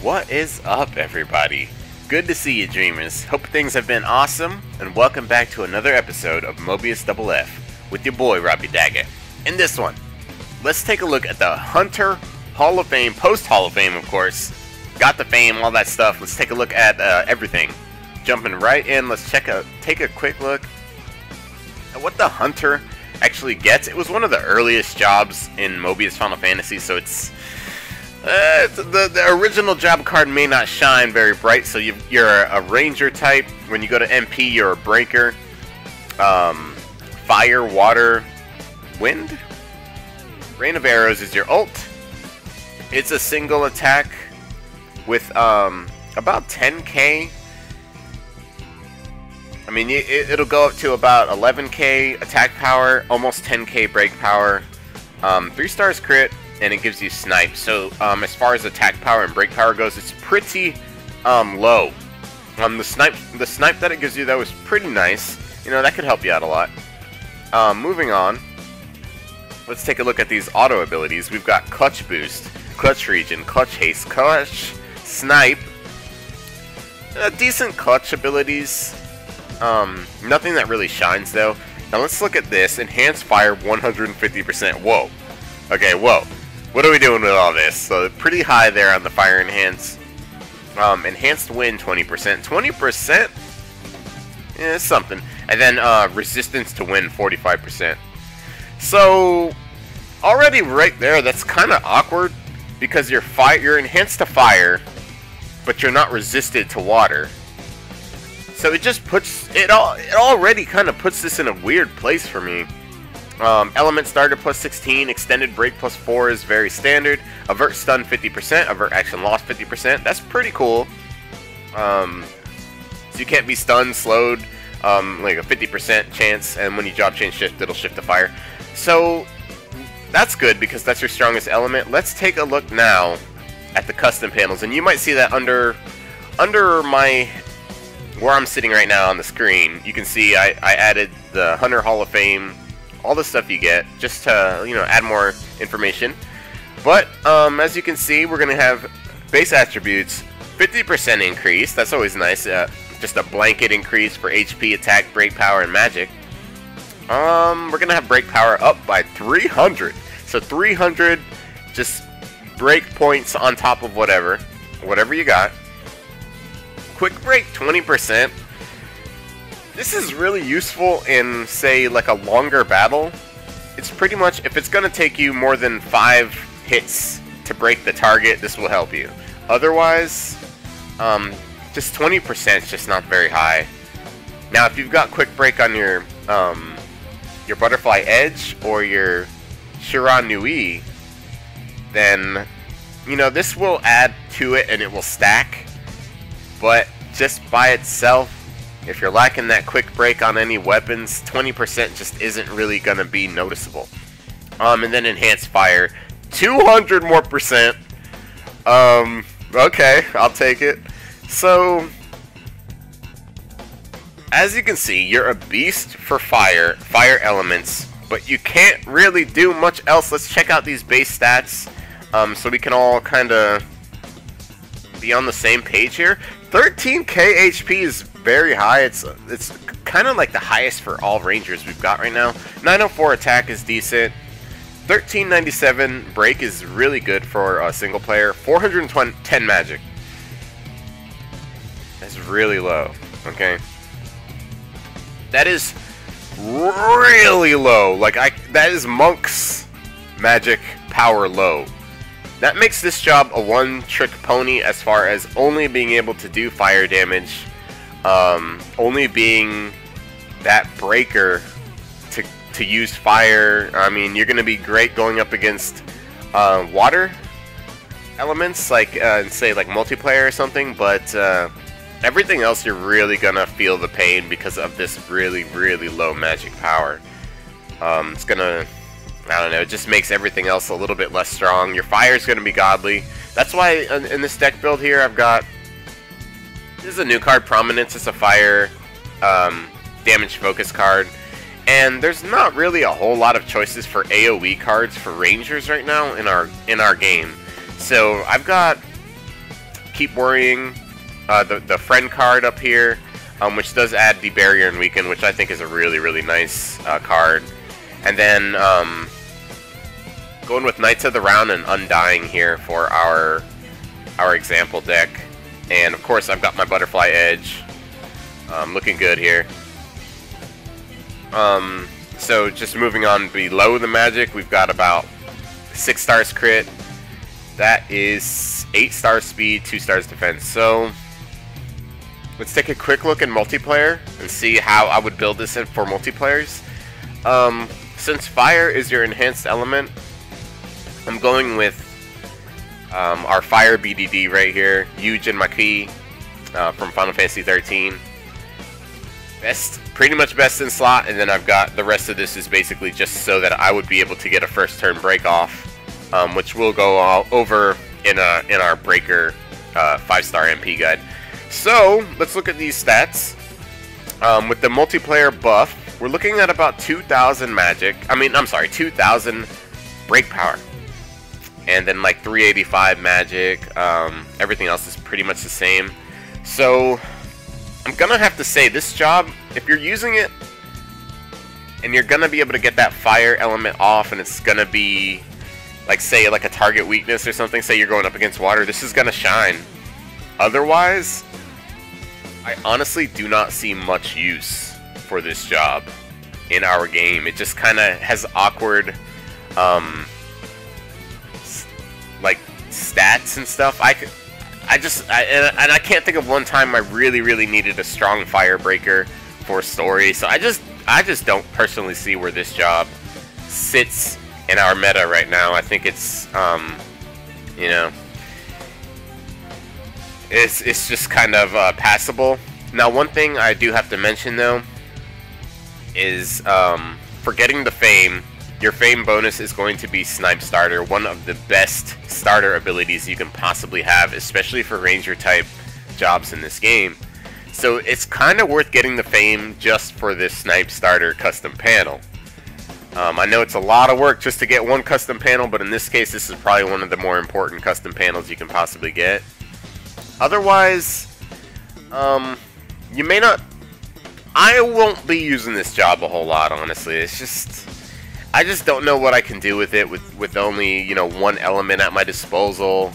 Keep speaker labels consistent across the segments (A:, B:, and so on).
A: What is up, everybody? Good to see you, dreamers. Hope things have been awesome, and welcome back to another episode of Mobius FF with your boy, Robbie Daggett. In this one, let's take a look at the Hunter Hall of Fame, post-Hall of Fame, of course. Got the fame, all that stuff. Let's take a look at everything. Jumping right in, let's take a quick look at what the Hunter actually gets. It was one of the earliest jobs in Mobius Final Fantasy, so it's the original job card may not shine very bright. So you're a ranger type. When you go to MP, you're a breaker. Fire, water, wind. Rain of Arrows is your ult. It's a single attack with about 10k. I mean, it'll go up to about 11k attack power, almost 10k break power, 3 stars crit, and it gives you snipe. So as far as attack power and break power goes, it's pretty low. The snipe that it gives you, though, is pretty nice. You know, that could help you out a lot. Moving on, let's take a look at these auto abilities. We've got Clutch Boost, Clutch Regen, Clutch Haste, Clutch Snipe. Decent clutch abilities. Nothing that really shines, though. Now let's look at this. Enhanced Fire 150%. Whoa. Okay, whoa. What are we doing with all this? So pretty high there on the Fire Enhance. Enhanced Wind 20%. 20%? Yeah, something. And then Resistance to Wind 45%. So already right there, that's kind of awkward because you're enhanced to fire, but you're not resisted to water. So it just puts it already kind of puts this in a weird place for me. Element Starter plus 16, Extended Break plus 4 is very standard. Avert Stun 50%, Avert Action Loss 50%. That's pretty cool. So you can't be stunned, slowed, like a 50% chance, and when you job change shift, it'll shift to fire. So that's good because that's your strongest element. Let's take a look now at the custom panels, and you might see that under my where I'm sitting right now on the screen. You can see I added the Hunter Hall of Fame, all the stuff you get, just to, you know, add more information. But as you can see, we're gonna have base attributes, 50% increase. That's always nice. Just a blanket increase for HP, attack, break power, and magic. We're gonna have break power up by 300. So 300 just break points on top of whatever you got. Quick break 20%. This is really useful in, say, like a longer battle. It's pretty much, if it's going to take you more than 5 hits to break the target, this will help you. Otherwise, just 20% is just not very high. Now, if you've got quick break on your Butterfly Edge or your Shiran Nui, then, you know, this will add to it and it will stack. But just by itself, if you're lacking that quick break on any weapons, 20% just isn't really going to be noticeable. And then Enhanced Fire, 200 more %. Okay, I'll take it. So, as you can see, you're a beast for fire elements, but you can't really do much else. Let's check out these base stats so we can all kind of be on the same page here. 13k HP is very high. It's kind of like the highest for all rangers we've got right now. 904 attack is decent. 1397 break is really good for a single player. 410 magic. That's really low. Okay, that is really low. Like that is Monk's magic power low. That makes this job a one-trick pony as far as only being able to do fire damage, only being that breaker to use fire. I mean, you're going to be great going up against water elements, like say like multiplayer or something, but everything else you're really going to feel the pain because of this really, really low magic power. It's going to, I don't know, it just makes everything else a little bit less strong. Your fire is going to be godly. That's why in this deck build here, I've got, this is a new card, Prominence. It's a fire damage focus card. And there's not really a whole lot of choices for AoE cards for Rangers right now in our game. So I've got keep worrying. The friend card up here, which does add the barrier and weaken, which I think is a really nice card. And then going with Knights of the Round and Undying here for our example deck. And of course I've got my Butterfly Edge. Looking good here. So just moving on below the magic, we've got about 6 stars crit. That is 8 stars speed, 2 stars defense. So let's take a quick look in multiplayer and see how I would build this in for multiplayers. Since fire is your enhanced element, I'm going with our fire BDD right here, Yuge and Maki from Final Fantasy 13. Pretty much best in slot, and then I've got the rest of this is basically just so that I would be able to get a first turn break off, which we'll go all over in our breaker 5-star MP guide. So let's look at these stats. With the multiplayer buff, we're looking at about 2,000 magic. I'm sorry, 2,000 break power, and then like 385 magic. Everything else is pretty much the same. So I'm gonna have to say this job, if you're using it and you're gonna be able to get that fire element off, and it's gonna be like, say, like a target weakness or something, say you're going up against water, this is gonna shine. Otherwise, I honestly do not see much use for this job in our game. It just kind of has awkward like stats and stuff. I can't think of one time I really needed a strong fire breaker for story. So I just don't personally see where this job sits in our meta right now. I think it's you know, it's just kind of passable. Now, one thing I do have to mention though is for getting the fame, your fame bonus is going to be Snipe Starter, one of the best starter abilities you can possibly have, especially for ranger type jobs in this game. So it's kind of worth getting the fame just for this Snipe Starter custom panel. I know it's a lot of work just to get one custom panel, but in this case this is probably one of the more important custom panels you can possibly get. Otherwise, you may not... I won't be using this job a whole lot, honestly. It's just... I just don't know what I can do with it with only, you know, one element at my disposal.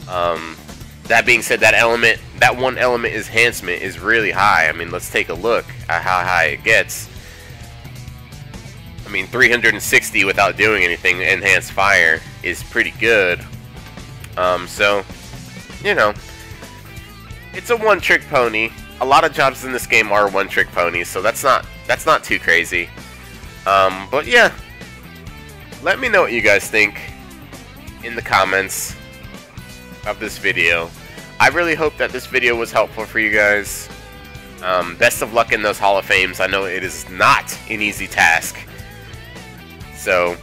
A: That being said, that one element enhancement is really high. I mean, let's take a look at how high it gets. I mean, 360 without doing anything, enhanced fire, is pretty good. So, you know, it's a one-trick pony. A lot of jobs in this game are one-trick ponies, so that's not too crazy. But yeah, let me know what you guys think in the comments of this video. I really hope that this video was helpful for you guys. Best of luck in those Hall of Fames. I know it is not an easy task. So,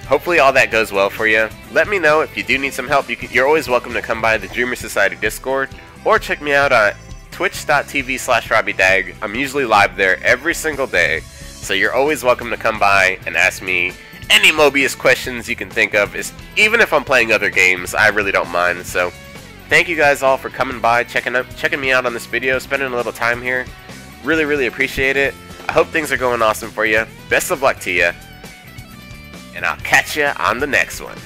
A: hopefully all that goes well for you. Let me know if you do need some help. You're always welcome to come by the Dreamer Society Discord, or check me out at twitch.tv/RobbieDag. I'm usually live there every single day. So you're always welcome to come by and ask me any Mobius questions you can think of. Even if I'm playing other games, I really don't mind. So thank you guys all for coming by, checking me out on this video, spending a little time here. Really appreciate it. I hope things are going awesome for you. Best of luck to you. And I'll catch you on the next one.